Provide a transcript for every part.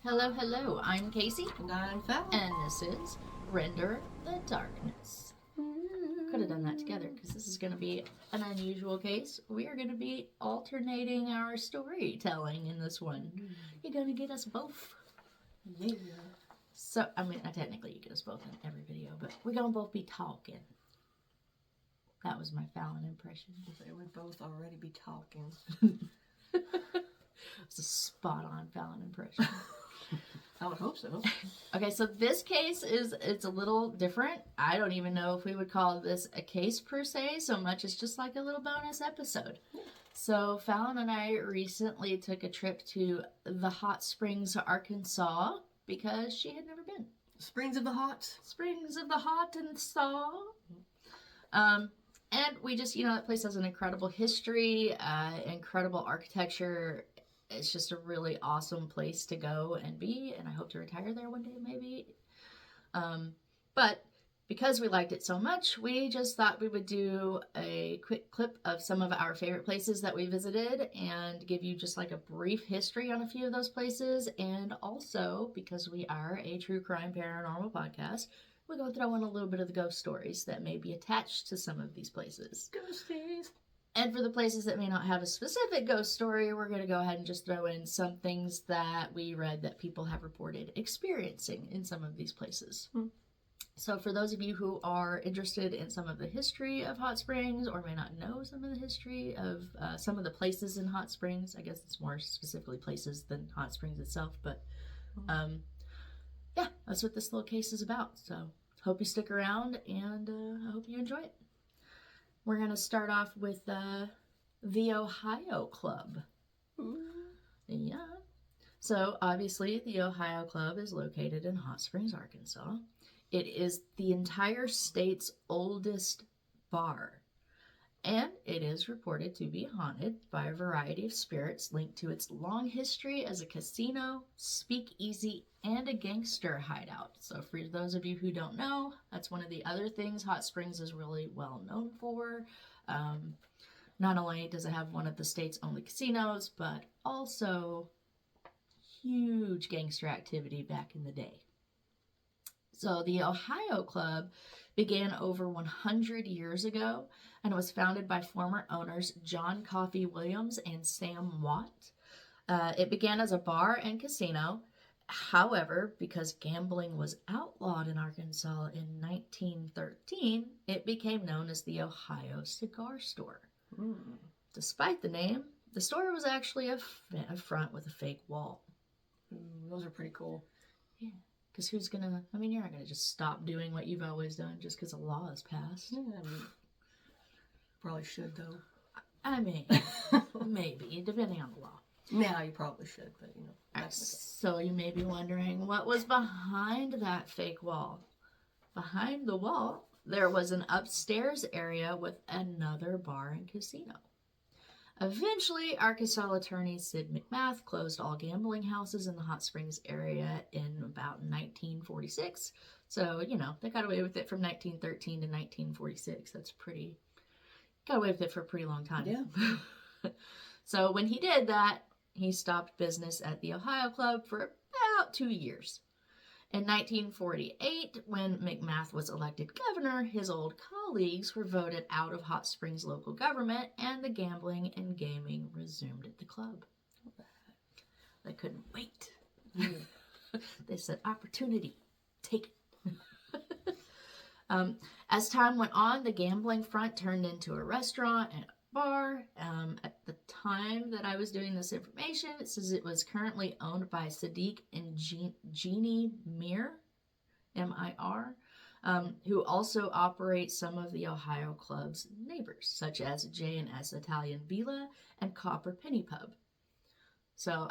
Hello, hello, I'm Casey. And I'm Fallon. And this is Render the Darkness. Could have done that together because this is going to be an unusual case. We are going to be alternating our storytelling in this one. You're going to get us both. Yeah. So, I mean, technically you get us both in every video, but we're going to both be talking. That was my Fallon impression. They would both already be talking. It's a spot-on Fallon impression. I would hope so. Okay, so this case it's a little different. I don't even know if we would call this a case per se, so much as just like a little bonus episode. So Fallon and I recently took a trip to the Hot Springs, Arkansas, because she had never been. Springs of the Hot. Springs of the Hot and Thaw. And we just, that place has an incredible history, incredible architecture. It's just a really awesome place to go and be, and I hope to retire there one day, maybe. But because we liked it so much, we just thought we would do a quick clip of some of our favorite places that we visited and give you just like a brief history on a few of those places. And also, because we are a true crime paranormal podcast, we're going to throw in a little bit of the ghost stories that may be attached to some of these places. Ghosties. And for the places that may not have a specific ghost story, we're going to go ahead and just throw in some things that we read that people have reported experiencing in some of these places. So for those of you who are interested in some of the history of Hot Springs or may not know some of the history of some of the places in Hot Springs, I guess it's more specifically places than Hot Springs itself, but yeah, that's what this little case is about. So hope you stick around and I hope you enjoy it. We're going to start off with the Ohio Club. Yeah. So, obviously, the Ohio Club is located in Hot Springs, Arkansas. It is the entire state's oldest bar. And it is reported to be haunted by a variety of spirits linked to its long history as a casino, speakeasy, and a gangster hideout. So for those of you who don't know, that's one of the other things Hot Springs is really well known for. Not only does it have one of the state's only casinos, but also huge gangster activity back in the day. So the Ohio Club began over 100 years ago and was founded by former owners John Coffey Williams and Sam Watt. It began as a bar and casino. However, because gambling was outlawed in Arkansas in 1913, it became known as the Ohio Cigar Store. Despite the name, the store was actually a front with a fake wall. Those are pretty cool. Yeah. Because you're not going to just stop doing what you've always done just because a law is passed. Yeah, probably should, though. I mean, maybe, depending on the law. Yeah, you probably should, but, So you may be wondering, what was behind that fake wall? Behind the wall, there was an upstairs area with another bar and casino. Eventually, Arkansas attorney Sid McMath closed all gambling houses in the Hot Springs area in about 1946. So, they got away with it from 1913 to 1946. Got away with it for a pretty long time. Yeah. So when he did that, he stopped business at the Ohio Club for about 2 years. In 1948, when McMath was elected governor, his old colleagues were voted out of Hot Springs local government, and the gambling and gaming resumed at the club. They couldn't wait. They said, opportunity, take it. As time went on, the gambling front turned into a restaurant and bar. At the time that I was doing this information, it says it was currently owned by Sadiq and Jeannie Mir, M-I-R, who also operate some of the Ohio Club's neighbors, such as J&S Italian Villa and Copper Penny Pub. So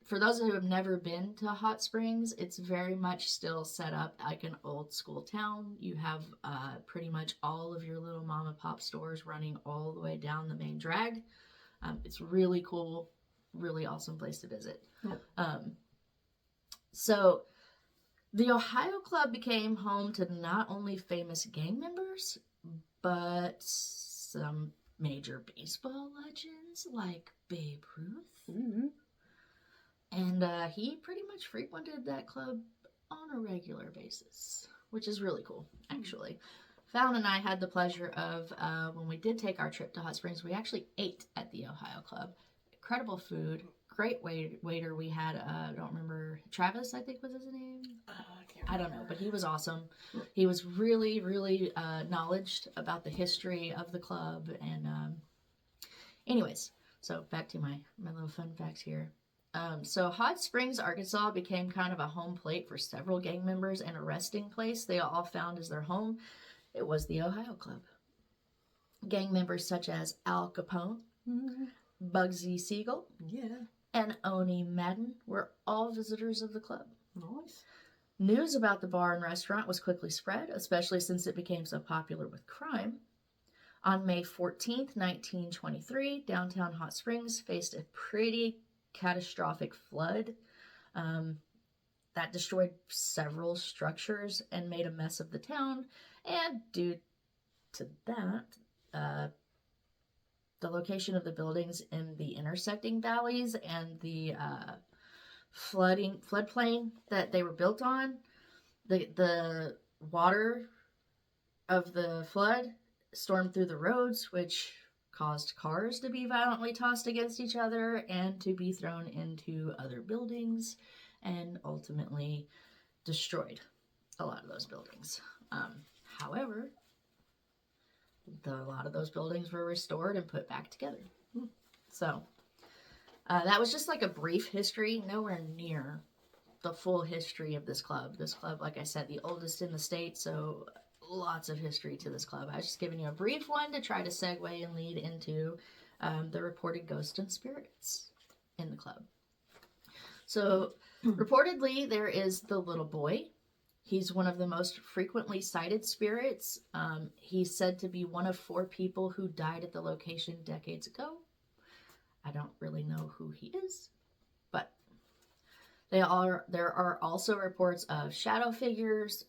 for those who have never been to Hot Springs, it's very much still set up like an old school town. You have pretty much all of your little mom and pop stores running all the way down the main drag. It's really cool, really awesome place to visit. Yep. So the Ohio Club became home to not only famous gang members, but some major baseball legends like Babe Ruth. And he pretty much frequented that club on a regular basis, which is really cool, actually. Fallon and I had the pleasure of, when we did take our trip to Hot Springs, we actually ate at the Ohio Club. Incredible food, great waiter. We had, I don't remember, Travis, I think was his name. I don't know, but he was awesome. He was really, really knowledgeable about the history of the club. And anyways, so back to my little fun facts here. So Hot Springs, Arkansas became kind of a home plate for several gang members and a resting place they all found as their home. It was the Ohio Club. Gang members such as Al Capone, Bugsy Siegel, and Oni Madden were all visitors of the club. Nice. News about the bar and restaurant was quickly spread, especially since it became so popular with crime. On May 14th, 1923, downtown Hot Springs faced a pretty catastrophic flood that destroyed several structures and made a mess of the town. And due to that, the location of the buildings in the intersecting valleys and the floodplain that they were built on, the water of the flood stormed through the roads, which caused cars to be violently tossed against each other and to be thrown into other buildings, and ultimately destroyed a lot of those buildings. However, a lot of those buildings were restored and put back together. So that was just like a brief history, nowhere near the full history of this club. This club, like I said, the oldest in the state, so lots of history to this club. I was just giving you a brief one to try to segue and lead into the reported ghosts and spirits in the club. So, reportedly, there is the little boy. He's one of the most frequently cited spirits. He's said to be one of 4 people who died at the location decades ago. I don't really know who he is, but there are also reports of shadow figures,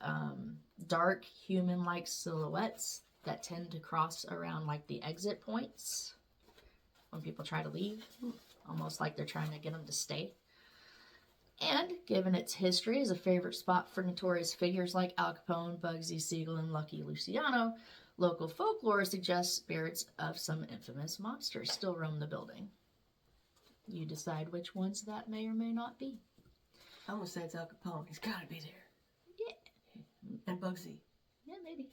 dark human-like silhouettes that tend to cross around like the exit points when people try to leave, almost like they're trying to get them to stay. And given its history as a favorite spot for notorious figures like Al Capone, Bugsy Siegel, and Lucky Luciano, local folklore suggests spirits of some infamous monsters still roam the building. You decide which ones that may or may not be. I'm going to say it's Al Capone. He's got to be there. Yeah. And Bugsy. Yeah, maybe.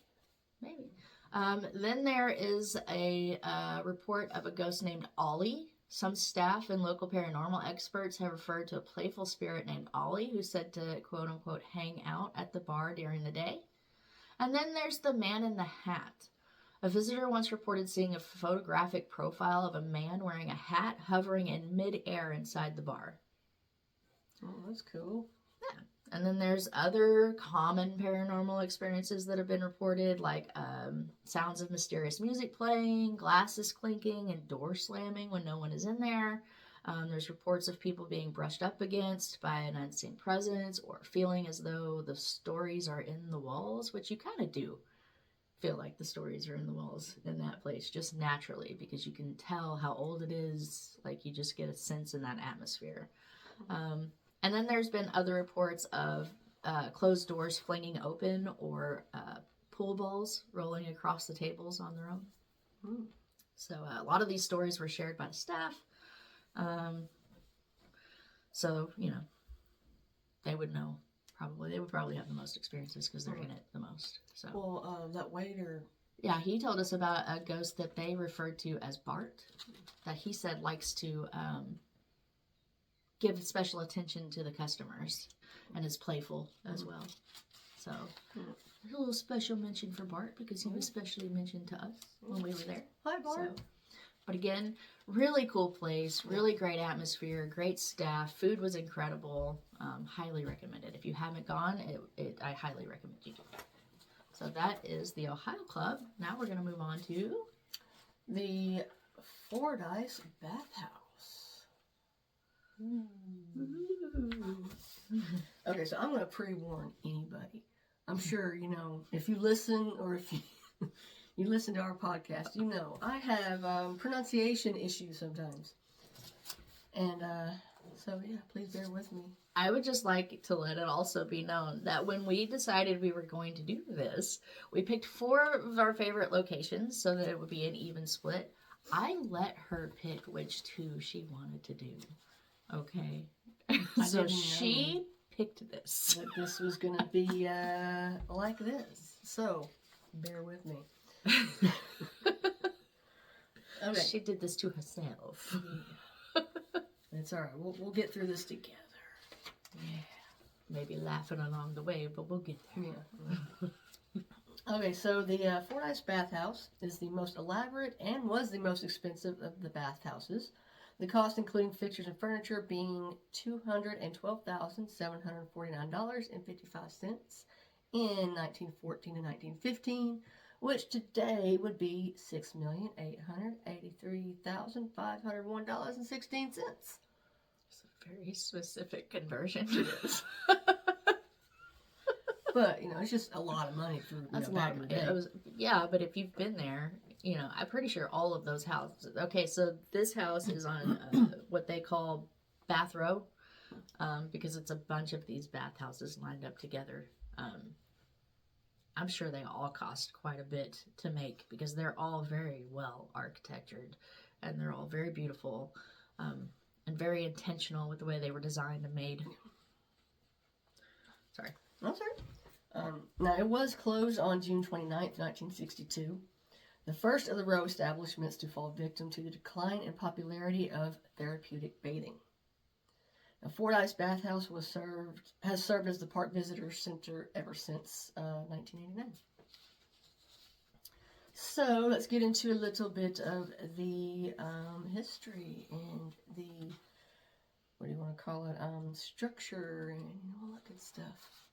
Then there is a report of a ghost named Ollie. Some staff and local paranormal experts have referred to a playful spirit named Ollie who's said to, quote unquote, hang out at the bar during the day. And then there's the man in the hat. A visitor once reported seeing a photographic profile of a man wearing a hat hovering in midair inside the bar. Oh, that's cool. Yeah. And then there's other common paranormal experiences that have been reported, like sounds of mysterious music playing, glasses clinking, and door slamming when no one is in there. There's reports of people being brushed up against by an unseen presence or feeling as though the stories are in the walls, which you kind of do feel like the stories are in the walls in that place just naturally because you can tell how old it is. Like you just get a sense in that atmosphere. And then there's been other reports of closed doors flinging open or pool balls rolling across the tables on their own. So a lot of these stories were shared by the staff. So, you know, they would know probably. They would probably have the most experiences because they're in it the most. So. Well, that waiter... Yeah, he told us about a ghost that they referred to as Bart that he said likes to... give special attention to the customers and is playful as well. So, a little special mention for Bart because he was specially mentioned to us when we were there. Hi, Bart. So, but again, really cool place, really great atmosphere, great staff. Food was incredible. Highly recommended. If you haven't gone, I highly recommend you do. So that is the Ohio Club. Now we're going to move on to the Fordyce Bathhouse. Okay, so I'm going to pre-warn anybody. I'm sure, you know, if you listen or if you listen to our podcast, you know, I have pronunciation issues sometimes. And So yeah, please bear with me. I would just like to let it also be known that when we decided we were going to do this, we picked 4 of our favorite locations so that it would be an even split. I let her pick which 2 she wanted to do. Okay. So she picked this. That this was going to be like this. So bear with me. Okay. She did this to herself. Yeah. It's all right. We'll get through this together. Yeah. Maybe laughing along the way, but we'll get there. Yeah. Okay, so the Fordyce bathhouse is the most elaborate and was the most expensive of the bathhouses. The cost, including fixtures and furniture, being $212,749.55 in 1914 and 1915, which today would be $6,883,501.16. It's a very specific conversion. It is. But, it's just a lot of money for That's back in the day. Yeah, but if you've been there, I'm pretty sure all of those houses. Okay, so this house is on what they call Bath Row, because it's a bunch of these bathhouses lined up together. I'm sure they all cost quite a bit to make because they're all very well architectured and they're all very beautiful and very intentional with the way they were designed and made. Sorry. That's all right. Now, it was closed on June 29th, 1962, the first of the Row establishments to fall victim to the decline in popularity of therapeutic bathing. Now, Fordyce Bathhouse has served as the Park Visitor Center ever since 1989. So, let's get into a little bit of the history and the, what do you want to call it, structure and all that good stuff.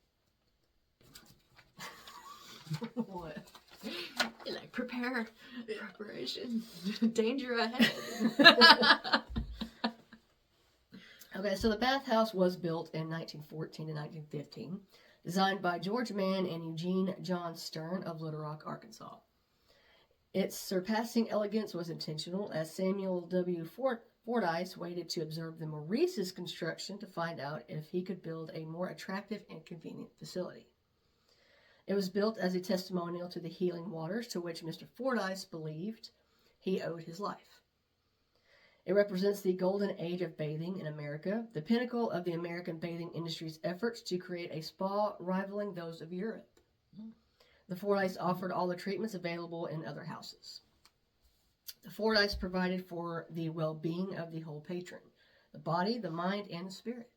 What? Like preparation, danger ahead. Okay, so the bathhouse was built in 1914 and 1915, designed by George Mann and Eugene John Stern of Little Rock, Arkansas. Its surpassing elegance was intentional, as Samuel W. Fordyce waited to observe the Maurice's construction to find out if he could build a more attractive and convenient facility. It was built as a testimonial to the healing waters to which Mr. Fordyce believed he owed his life. It represents the golden age of bathing in America, the pinnacle of the American bathing industry's efforts to create a spa rivaling those of Europe. The Fordyce offered all the treatments available in other houses. The Fordyce provided for the well-being of the whole patron, the body, the mind, and the spirit.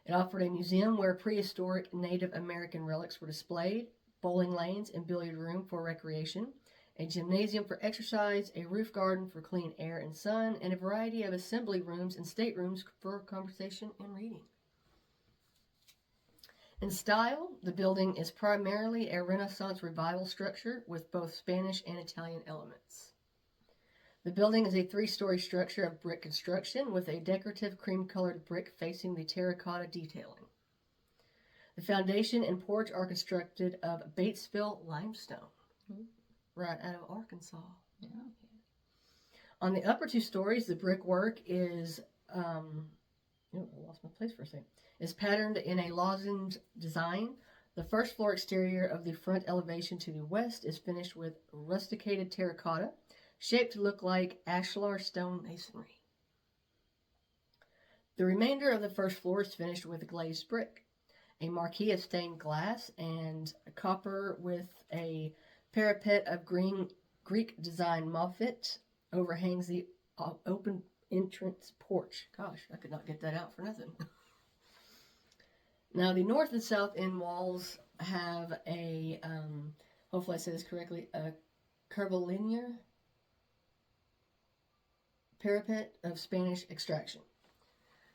It offered a museum where prehistoric Native American relics were displayed, bowling lanes and billiard room for recreation, a gymnasium for exercise, a roof garden for clean air and sun, and a variety of assembly rooms and staterooms for conversation and reading. In style, the building is primarily a Renaissance revival structure with both Spanish and Italian elements. The building is a 3-story structure of brick construction with a decorative cream-colored brick facing the terracotta detailing. The foundation and porch are constructed of Batesville limestone, right out of Arkansas. Yeah. On the upper 2 stories, the brickwork is, I lost my place for a second, is patterned in a lozenge design. The first floor exterior of the front elevation to the west is finished with rusticated terracotta, shaped to look like ashlar stone masonry. The remainder of the first floor is finished with glazed brick. A marquee of stained glass and copper with a parapet of green Greek design moffett overhangs the open entrance porch. Gosh, I could not get that out for nothing. Now, the north and south end walls have a, hopefully I say this correctly, a curvilinear parapet of Spanish extraction.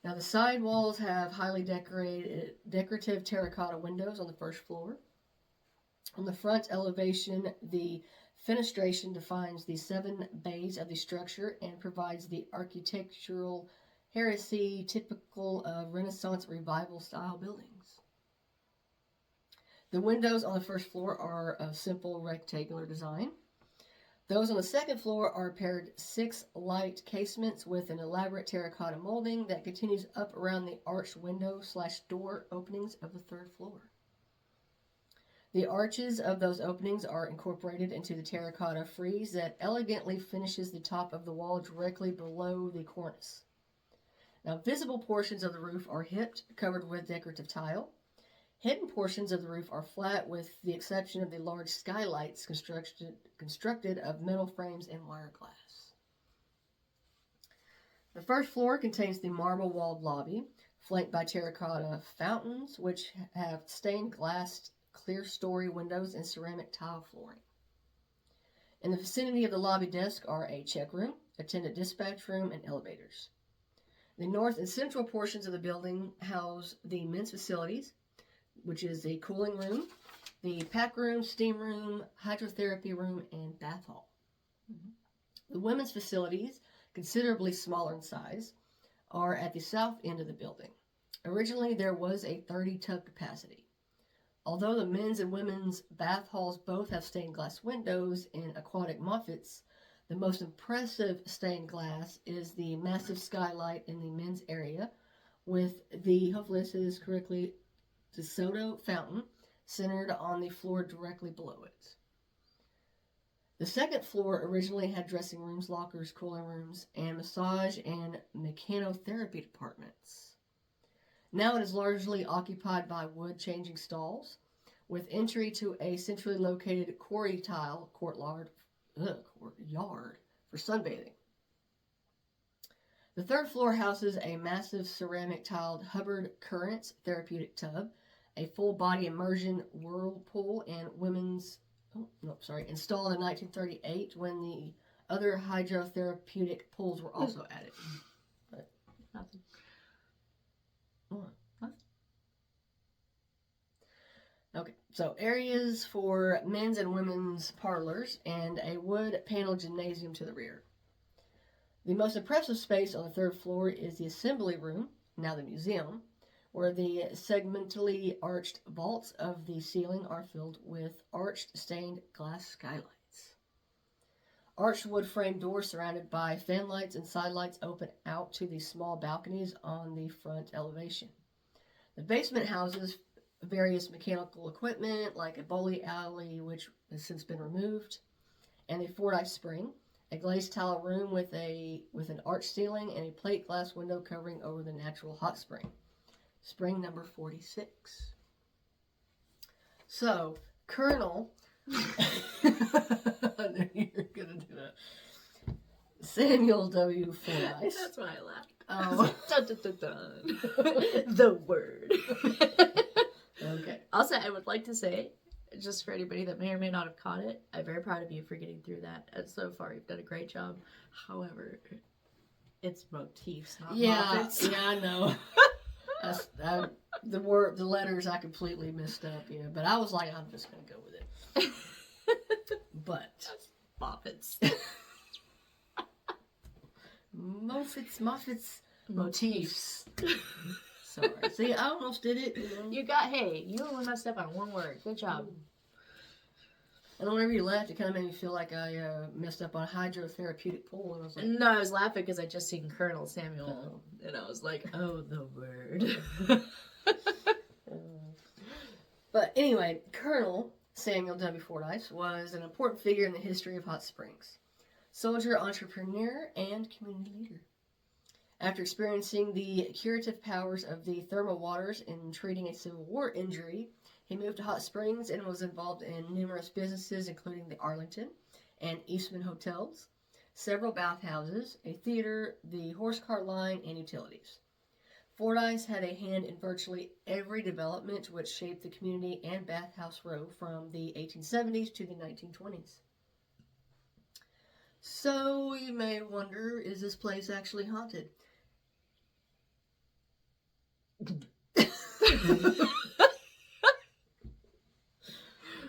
Now, the side walls have highly decorative terracotta windows on the first floor. On the front elevation, the fenestration defines the 7 bays of the structure and provides the architectural heresy typical of Renaissance revival style buildings. The windows on the first floor are of simple rectangular design. Those on the second floor are paired 6 light casements with an elaborate terracotta molding that continues up around the arched window/door openings of the third floor. The arches of those openings are incorporated into the terracotta frieze that elegantly finishes the top of the wall directly below the cornice. Now, visible portions of the roof are hipped, covered with decorative tile. Hidden portions of the roof are flat, with the exception of the large skylights constructed of metal frames and wire glass. The first floor contains the marble-walled lobby, flanked by terracotta fountains, which have stained glass clear-story windows and ceramic tile flooring. In the vicinity of the lobby desk are a check room, attendant dispatch room, and elevators. The north and central portions of the building house the men's facilities, which is the cooling room, the pack room, steam room, hydrotherapy room, and bath hall. Mm-hmm. The women's facilities, considerably smaller in size, are at the south end of the building. Originally, there was a 30-tub capacity. Although the men's and women's bath halls both have stained glass windows and aquatic moffats, the most impressive stained glass is the massive skylight in the men's area with the, hopefully this is correctly, the soda fountain centered on the floor directly below it. The second floor originally had dressing rooms, lockers, cooling rooms, and massage and mechanotherapy departments. Now it is largely occupied by wood-changing stalls, with entry to a centrally located quarry tile courtyard for sunbathing. The third floor houses a massive ceramic tiled Hubbard Currents therapeutic tub, a full body immersion whirlpool, and installed in 1938 when the other hydrotherapeutic pools were also added. But nothing. What? Okay, so areas for men's and women's parlors and a wood paneled gymnasium to the rear. The most impressive space on the third floor is the assembly room, now the museum, where the segmentally arched vaults of the ceiling are filled with arched stained glass skylights. Arched wood frame doors surrounded by fan lights and side lights open out to the small balconies on the front elevation. The basement houses various mechanical equipment like a bowling alley, which has since been removed, and a Fordyce spring, a glazed tile room with an arched ceiling, and a plate glass window covering over the natural hot spring. Spring number 46. So, Colonel, I knew you were going to do that. Samuel W. Fordyce. That's why I laughed. Oh. Dun, dun, dun, dun. The word. Okay. Also, I would like to say, just for anybody that may or may not have caught it, I'm very proud of you for getting through that. And so far, you've done a great job. However, it's motifs, not moffats. Yeah, I know. The letters I completely messed up, but I was like, I'm just going to go with it. But. Moffats. Moffats, motifs. Sorry. See, I almost did it. You only messed up on one word. Good job. And whenever you laughed, it kind of made me feel like I messed up on a hydrotherapeutic pool. And I was like, no, I was laughing because I just seen Colonel Samuel, and I was like, oh, the word. But anyway, Colonel Samuel W. Fordyce was an important figure in the history of Hot Springs. Soldier, entrepreneur, and community leader. After experiencing the curative powers of the thermal waters in treating a Civil War injury, he moved to Hot Springs and was involved in numerous businesses, including the Arlington and Eastman hotels, several bathhouses, a theater, the horse cart line, and utilities. Fordyce had a hand in virtually every development which shaped the community and Bathhouse Row from the 1870s to the 1920s. So you may wonder, is this place actually haunted?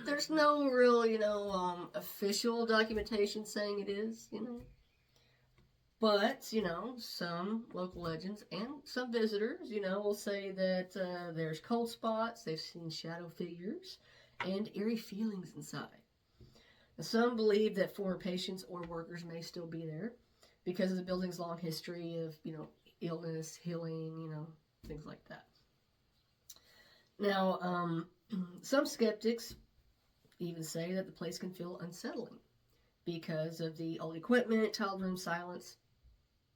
There's no real, official documentation saying it is, But, some local legends and some visitors, will say that there's cold spots, they've seen shadow figures, and eerie feelings inside. Some believe that former patients or workers may still be there because of the building's long history of, illness, healing, things like that. Now, some skeptics even say that the place can feel unsettling because of the old equipment, tiled room silence.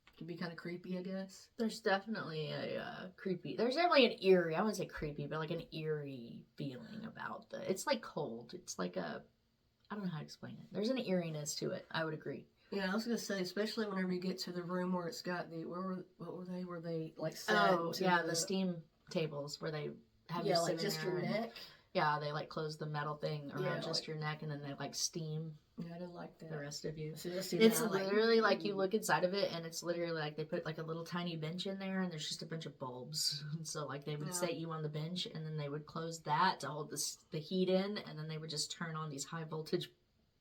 It can be kind of creepy, I guess. There's definitely there's definitely an eerie, I wouldn't say creepy, but like an eerie feeling about it's like cold. It's like I don't know how to explain it. There's an eeriness to it. I would agree. Yeah, I was gonna say, especially whenever you get to the room where it's got what were they? Were they like the steam tables where they have you like sit just in there your neck. Yeah, they like close the metal thing around just your neck, and then they like steam. Yeah, I didn't like that. The rest of you. See, it's literally like you look inside of it, and it's literally like they put like a little tiny bench in there, and there's just a bunch of bulbs. So like they would set you on the bench, and then they would close that to hold the heat in, and then they would just turn on these high voltage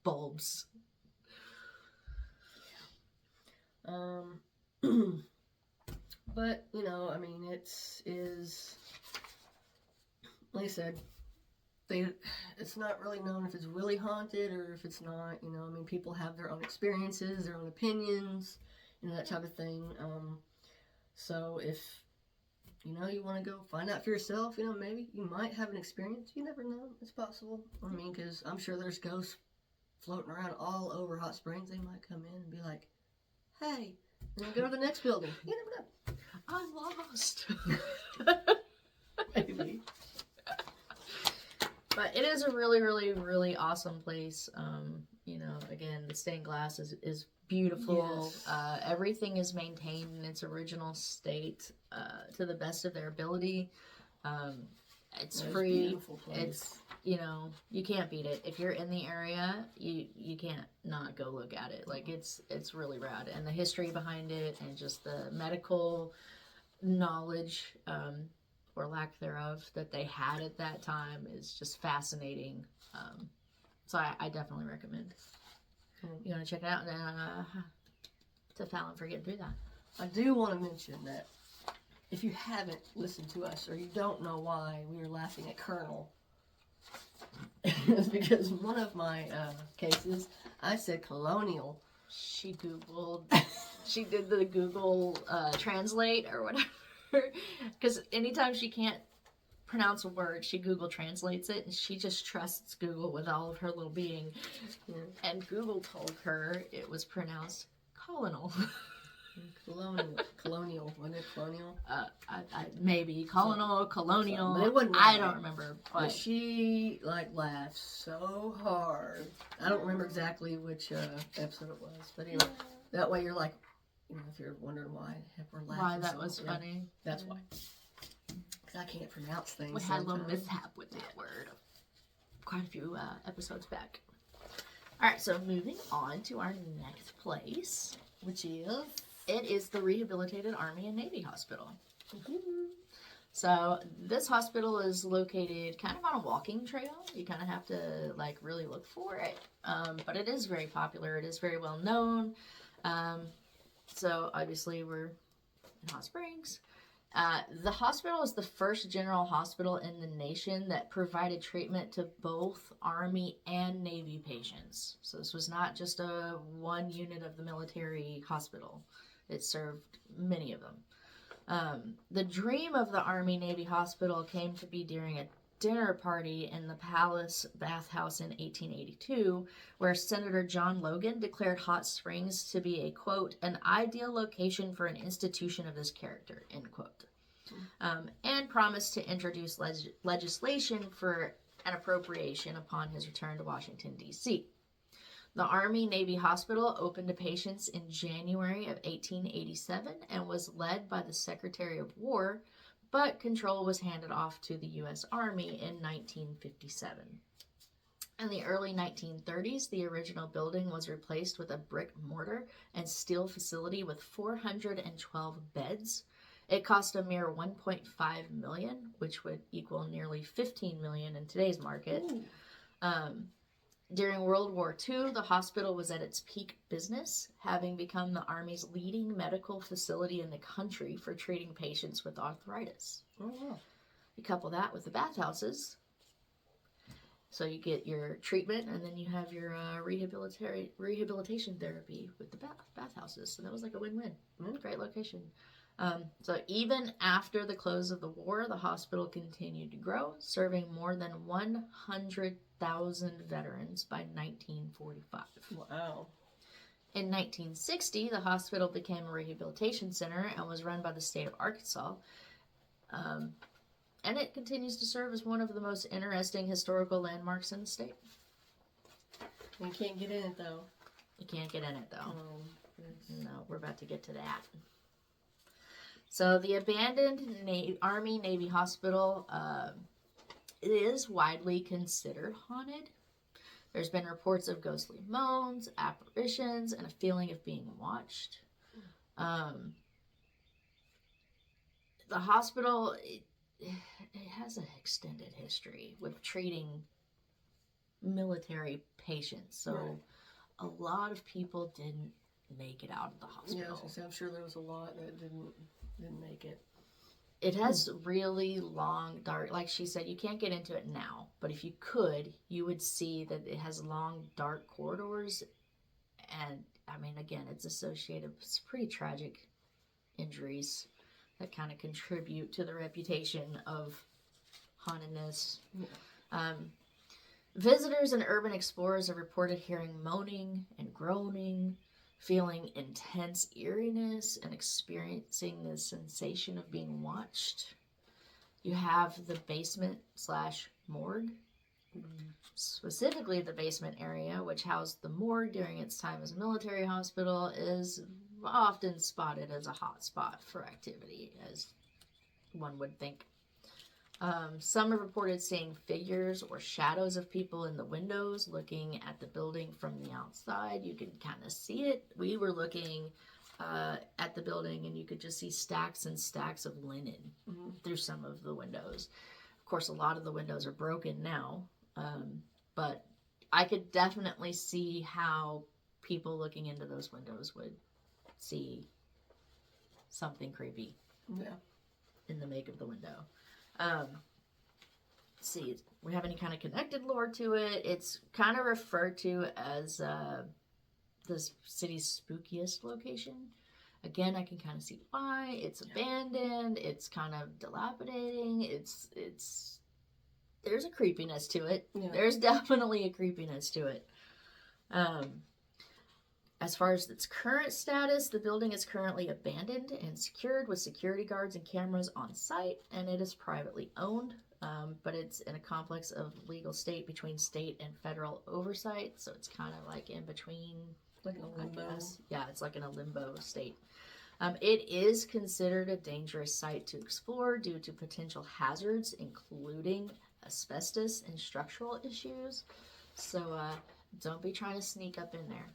bulbs. But I mean, is like I said, it's not really known if it's really haunted or if it's not. I mean, people have their own experiences, their own opinions, that type of thing. So if you want to go find out for yourself, maybe you might have an experience. You never know. It's possible. I mean, because I'm sure there's ghosts floating around all over Hot Springs. They might come in and be like, hey, and then go to the next building. You never know. I'm lost. Maybe. But it is a really, really, really awesome place. Again, the stained glass is beautiful. Yes. Everything is maintained in its original state to the best of their ability. It's free. It's you can't beat it. If you're in the area, you can't not go look at it. Like it's really rad, and the history behind it, and just the medical knowledge or lack thereof that they had at that time is just fascinating. So I definitely recommend. You want to check it out, and to Fallon for getting through that. I do want to mention that if you haven't listened to us or you don't know why we were laughing at Colonel, it's because one of my cases, I said colonial. She Googled, she did the Google Translate or whatever. Because anytime she can't pronounce a word, she Google translates it, and she just trusts Google with all of her little being. Yeah. And Google told her it was pronounced colonel. Colonial, wasn't it colonial? Maybe colonial, colonial. But it wasn't I don't remember. But she laughed so hard. I don't remember exactly which episode it was, but anyway, that way you're like, if you're wondering why we're laughing. Why that was funny. That's why. Because I can't pronounce things. We had a little mishap with that word quite a few episodes back. All right, so moving on to our next place, which is? It is the Rehabilitated Army and Navy Hospital. Mm-hmm. So this hospital is located kind of on a walking trail. You kind of have to really look for it. But it is very popular. It is very well known. So obviously we're in Hot Springs. The hospital is the first general hospital in the nation that provided treatment to both Army and Navy patients. So this was not just a one unit of the military hospital. It served many of them. The dream of the Army-Navy hospital came to be during a dinner party in the Palace Bathhouse in 1882, where Senator John Logan declared Hot Springs to be a, quote, an ideal location for an institution of this character, end quote. And promised to introduce legislation for an appropriation upon his return to Washington, D.C. The Army-Navy Hospital opened to patients in January of 1887 and was led by the Secretary of War, but control was handed off to the U.S. Army in 1957. In the early 1930s, the original building was replaced with a brick mortar and steel facility with 412 beds. It cost a mere $1.5 million, which would equal nearly $15 million in today's market. During World War II, the hospital was at its peak business, having become the Army's leading medical facility in the country for treating patients with arthritis. Oh, wow. You couple that with the bathhouses, So you get your treatment, and then you have your rehabilitation therapy with the bathhouses. So that was like a win-win. Great location. So even after the close of the war, the hospital continued to grow, serving more than 100,000 veterans by 1945. Wow. In 1960, the hospital became a rehabilitation center and was run by the state of Arkansas. And it continues to serve as one of the most interesting historical landmarks in the state. You can't get in it, though. You can't get in it, though. Yes. No, we're about to get to that. So the abandoned Army-Navy hospital is widely considered haunted. There's been reports of ghostly moans, apparitions, and a feeling of being watched. The hospital, it has an extended history with treating military patients. So right. A lot of people didn't make it out of the hospital. Yeah, I'm sure there was a lot that didn't make it. It has really long, dark, like she said, you can't get into it now, but if you could, you would see that it has long, dark corridors. And, I mean, again, it's associated with pretty tragic injuries that kind of contribute to the reputation of hauntedness. Yeah. Visitors and urban explorers have reported hearing moaning and groaning, feeling intense eeriness, and experiencing the sensation of being watched. You have the basement/morgue, specifically the basement area, which housed the morgue during its time as a military hospital, is often spotted as a hot spot for activity, as one would think. Some have reported seeing figures or shadows of people in the windows looking at the building from the outside. You can kind of see it. We were looking at the building, and you could just see stacks and stacks of linen through some of the windows. Of course, a lot of the windows are broken now, but I could definitely see how people looking into those windows would see something creepy in the make of the window. See, we have any kind of connected lore to it. It's kind of referred to as the city's spookiest location. Again, I can kind of see why. It's abandoned. It's kind of dilapidating. It's there's a creepiness to it. Yeah. There's definitely a creepiness to it. As far as its current status, the building is currently abandoned and secured with security guards and cameras on site, and it is privately owned, but it's in a complex of legal state between state and federal oversight, so it's kind of like in between. Like in a limbo. Yeah, it's like in a limbo state. It is considered a dangerous site to explore due to potential hazards, including asbestos and structural issues, so don't be trying to sneak up in there.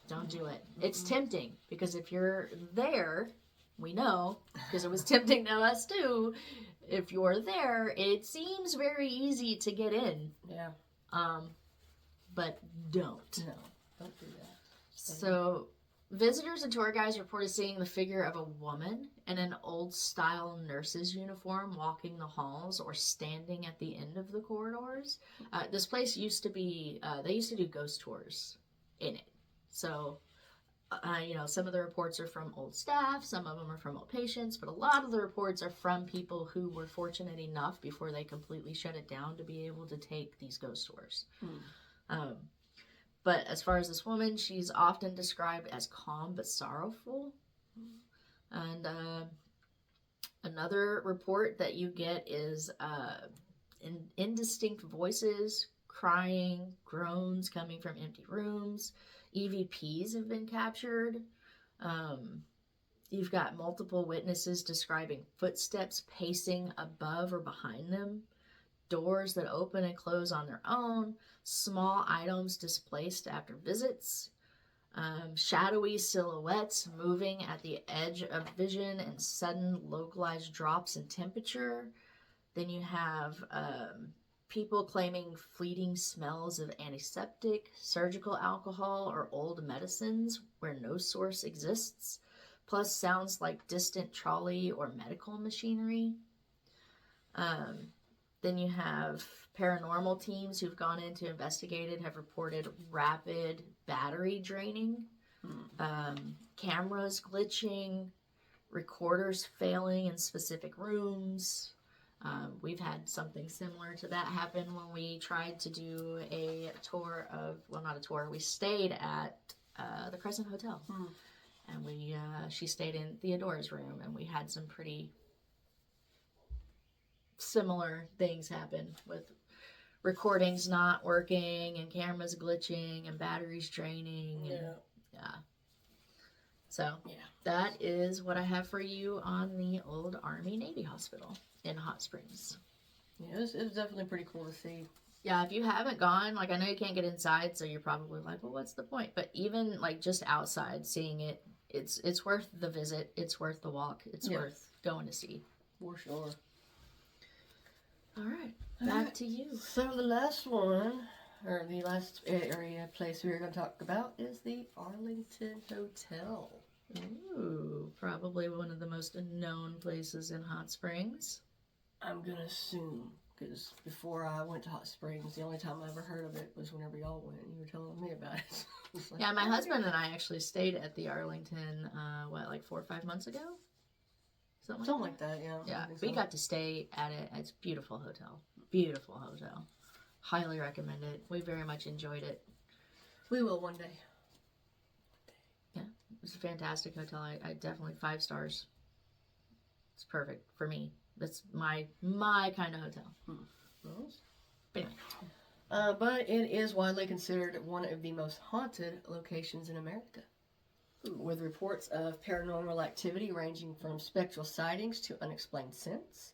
Don't do it. It's tempting, because if you're there, we know, because it was tempting to us too, if you're there, it seems very easy to get in. Yeah. But don't. No, don't do that. So, visitors and tour guides reported seeing the figure of a woman in an old-style nurse's uniform walking the halls or standing at the end of the corridors. This place used to be, they used to do ghost tours in it. So, some of the reports are from old staff, some of them are from old patients, but a lot of the reports are from people who were fortunate enough before they completely shut it down to be able to take these ghost tours. But as far as this woman, she's often described as calm but sorrowful. And another report that you get is indistinct voices, crying, groans coming from empty rooms. EVPs have been captured. You've got multiple witnesses describing footsteps pacing above or behind them, doors that open and close on their own, small items displaced after visits, shadowy silhouettes moving at the edge of vision, and sudden localized drops in temperature. Then you have people claiming fleeting smells of antiseptic, surgical alcohol, or old medicines where no source exists, plus sounds like distant trolley or medical machinery. Then you have paranormal teams who've gone in to investigate it, have reported rapid battery draining, cameras glitching, recorders failing in specific rooms. We've had something similar to that happen when we tried to do a tour of, well, not a tour, we stayed at the Crescent Hotel. And she stayed in Theodora's room, and we had some pretty similar things happen with recordings not working and cameras glitching and batteries draining. And, So that is what I have for you on the old Army Navy Hospital in Hot Springs. Yeah, it was definitely pretty cool to see. Yeah, if you haven't gone, like, I know you can't get inside, so you're probably like, well, what's the point? But even, like, just outside, seeing it, it's worth the visit. It's worth the walk. It's worth going to see. For sure. All right, back to you. So the last one, or the last place we're going to talk about is the Arlington Hotel. Ooh, probably one of the most known places in Hot Springs. I'm going to assume, because before I went to Hot Springs, the only time I ever heard of it was whenever y'all went and you were telling me about it. Like, yeah, my husband and I actually stayed at the Arlington, 4 or 5 months ago? Something like that, yeah. Yeah, we got to stay at it. It's a beautiful hotel. Beautiful hotel. Highly recommend it. We very much enjoyed it. We will one day. Yeah, it was a fantastic hotel. I definitely 5 stars. It's perfect for me. That's my kind of hotel. But anyway. But it is widely considered one of the most haunted locations in America, with reports of paranormal activity ranging from spectral sightings to unexplained scents.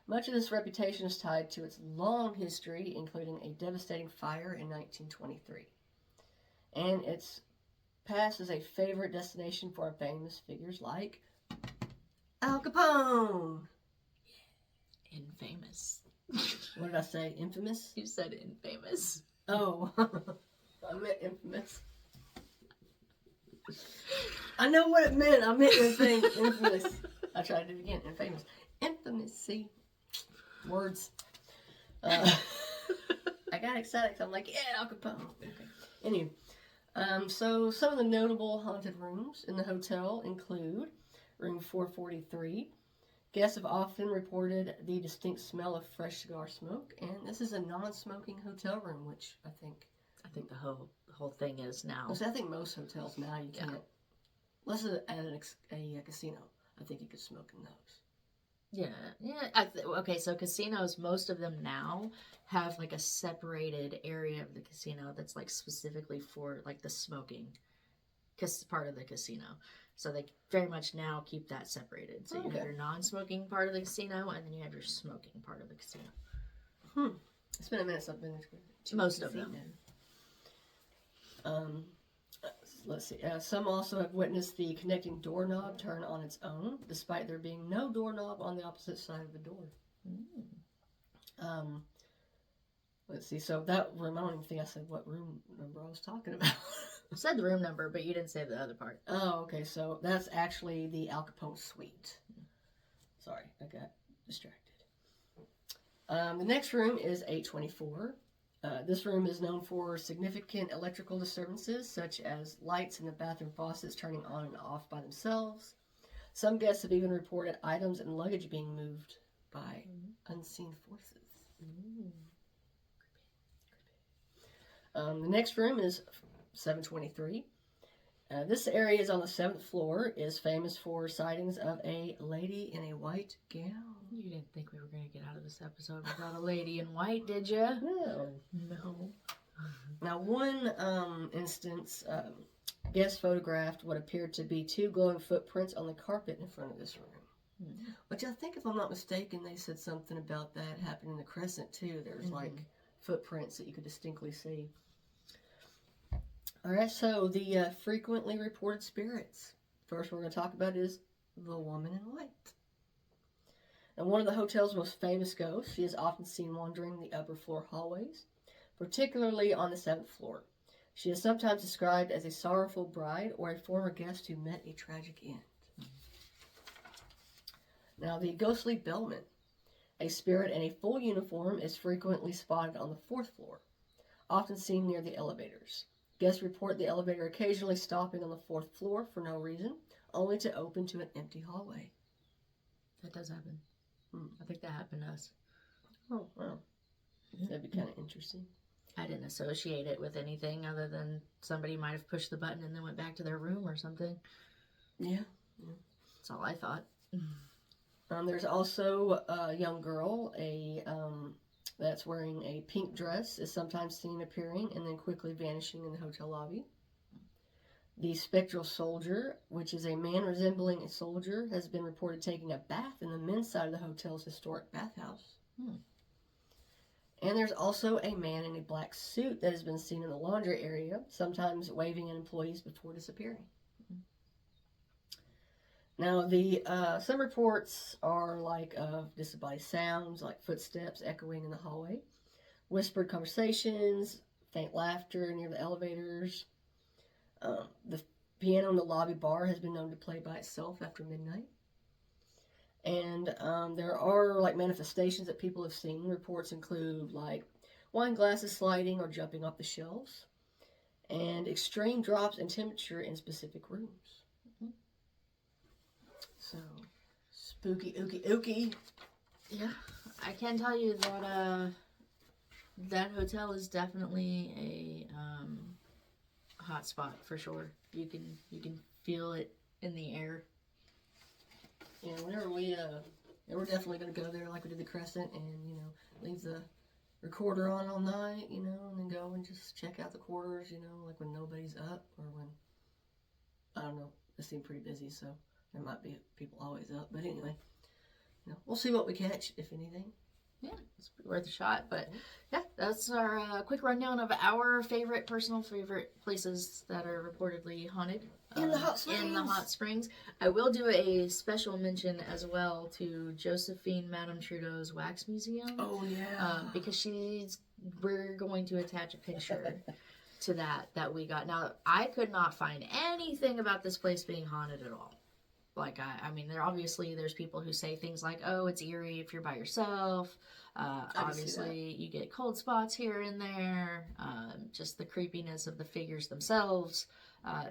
Much of this reputation is tied to its long history, including a devastating fire in 1923. And it's passed as a favorite destination for famous figures like Al Capone. Infamous. What did I say? Infamous? You said infamous. Oh, I meant infamous. I know what it meant. I meant infamous. I tried to do it again. Infamous. Infamous. See? Words. I got excited because I'm like, yeah, Al Capone. Okay. Anyway, so some of the notable haunted rooms in the hotel include room 443. Guests have often reported the distinct smell of fresh cigar smoke, and this is a non-smoking hotel room, which I think the whole thing is now. I think most hotels now you can't. Unless it's at a casino, I think you could smoke in those. Yeah. Okay, so casinos, most of them now have like a separated area of the casino that's like specifically for like the smoking part of the casino. So they very much now keep that separated. So you have your non-smoking part of the casino, and then you have your smoking part of the casino. It's been a minute since I've been to most of them. Let's see. Some also have witnessed the connecting doorknob turn on its own, despite there being no doorknob on the opposite side of the door. Let's see. So that room, I don't even think I said what room number I was talking about. You said the room number, but you didn't say the other part. Oh, okay. So that's actually the Al Capone suite. Sorry, I got distracted. The next room is 824. This room is known for significant electrical disturbances, such as lights in the bathroom faucets turning on and off by themselves. Some guests have even reported items and luggage being moved by unseen forces. The next room is 723. This area is on the 7th floor, is famous for sightings of a lady in a white gown. You didn't think we were going to get out of this episode without a lady in white, did you? No. Now, one instance, guests photographed what appeared to be 2 glowing footprints on the carpet in front of this room. Which I think, if I'm not mistaken, they said something about that happening in the Crescent, too. There's, like, footprints that you could distinctly see. All right, so the frequently reported spirits. First we're going to talk about is the woman in white. Now, one of the hotel's most famous ghosts, she is often seen wandering the upper floor hallways, particularly on the 7th floor. She is sometimes described as a sorrowful bride or a former guest who met a tragic end. Now, the ghostly bellman. A spirit in a full uniform is frequently spotted on the 4th floor, often seen near the elevators. Guests report the elevator occasionally stopping on the 4th floor for no reason, only to open to an empty hallway. That does happen. I think that happened to us. Oh, wow. That'd be kind of interesting. I didn't associate it with anything other than somebody might have pushed the button and then went back to their room or something. Yeah. That's all I thought. There's also a young girl, that's wearing a pink dress, is sometimes seen appearing and then quickly vanishing in the hotel lobby. The spectral soldier, which is a man resembling a soldier, has been reported taking a bath in the men's side of the hotel's historic bathhouse. And there's also a man in a black suit that has been seen in the laundry area, sometimes waving at employees before disappearing. Now, some reports are like of disembodied sounds, like footsteps echoing in the hallway, whispered conversations, faint laughter near the elevators. The piano in the lobby bar has been known to play by itself after midnight. And there are like manifestations that people have seen. Reports include like wine glasses sliding or jumping off the shelves, and extreme drops in temperature in specific rooms. So, spooky, ooky. Yeah, I can tell you that that hotel is definitely a hot spot for sure. You can feel it in the air. Yeah, whenever we're definitely going to go there like we did the Crescent and, leave the recorder on all night, and then go and just check out the quarters, like when nobody's up or when, I don't know, it seemed pretty busy, so there might be people always up. But anyway, we'll see what we catch, if anything. Yeah, it's worth a shot. But yeah, that's our quick rundown of our personal favorite places that are reportedly haunted. In the hot springs. In the hot springs. I will do a special mention as well to Josephine Madame Trudeau's Wax Museum. Oh, yeah. Because we're going to attach a picture to that we got. Now, I could not find anything about this place being haunted at all. Like, I mean, there's people who say things like, oh, it's eerie if you're by yourself. Obviously, you get cold spots here and there. Just the creepiness of the figures themselves.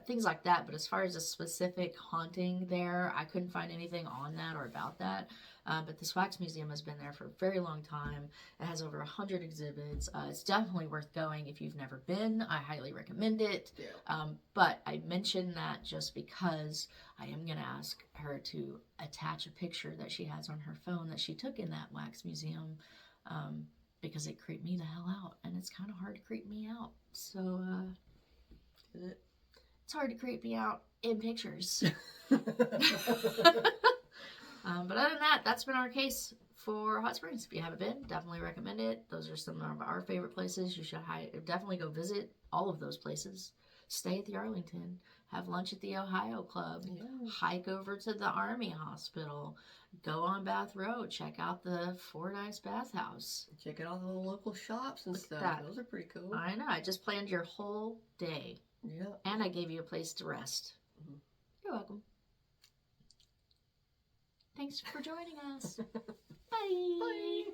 Things like that. But as far as a specific haunting there, I couldn't find anything on that or about that. But this Wax Museum has been there for a very long time. It has over 100 exhibits. It's definitely worth going if you've never been. I highly recommend it. Yeah. But I mentioned that just because I am going to ask her to attach a picture that she has on her phone that she took in that Wax Museum, because it creeped me the hell out. And it's kind of hard to creep me out. So, it's hard to creep me out in pictures. But other than that, that's been our case for Hot Springs. If you haven't been, definitely recommend it. Those are some of our favorite places. You should definitely go visit all of those places. Stay at the Arlington. Have lunch at the Ohio Club. Yeah. Hike over to the Army Hospital. Go on Bath Road. Check out the Fordyce Bathhouse. Check out all the little local shops and stuff. Those are pretty cool. I know. I just planned your whole day. Yeah. And I gave you a place to rest. Mm-hmm. You're welcome. Thanks for joining us. Bye. Bye.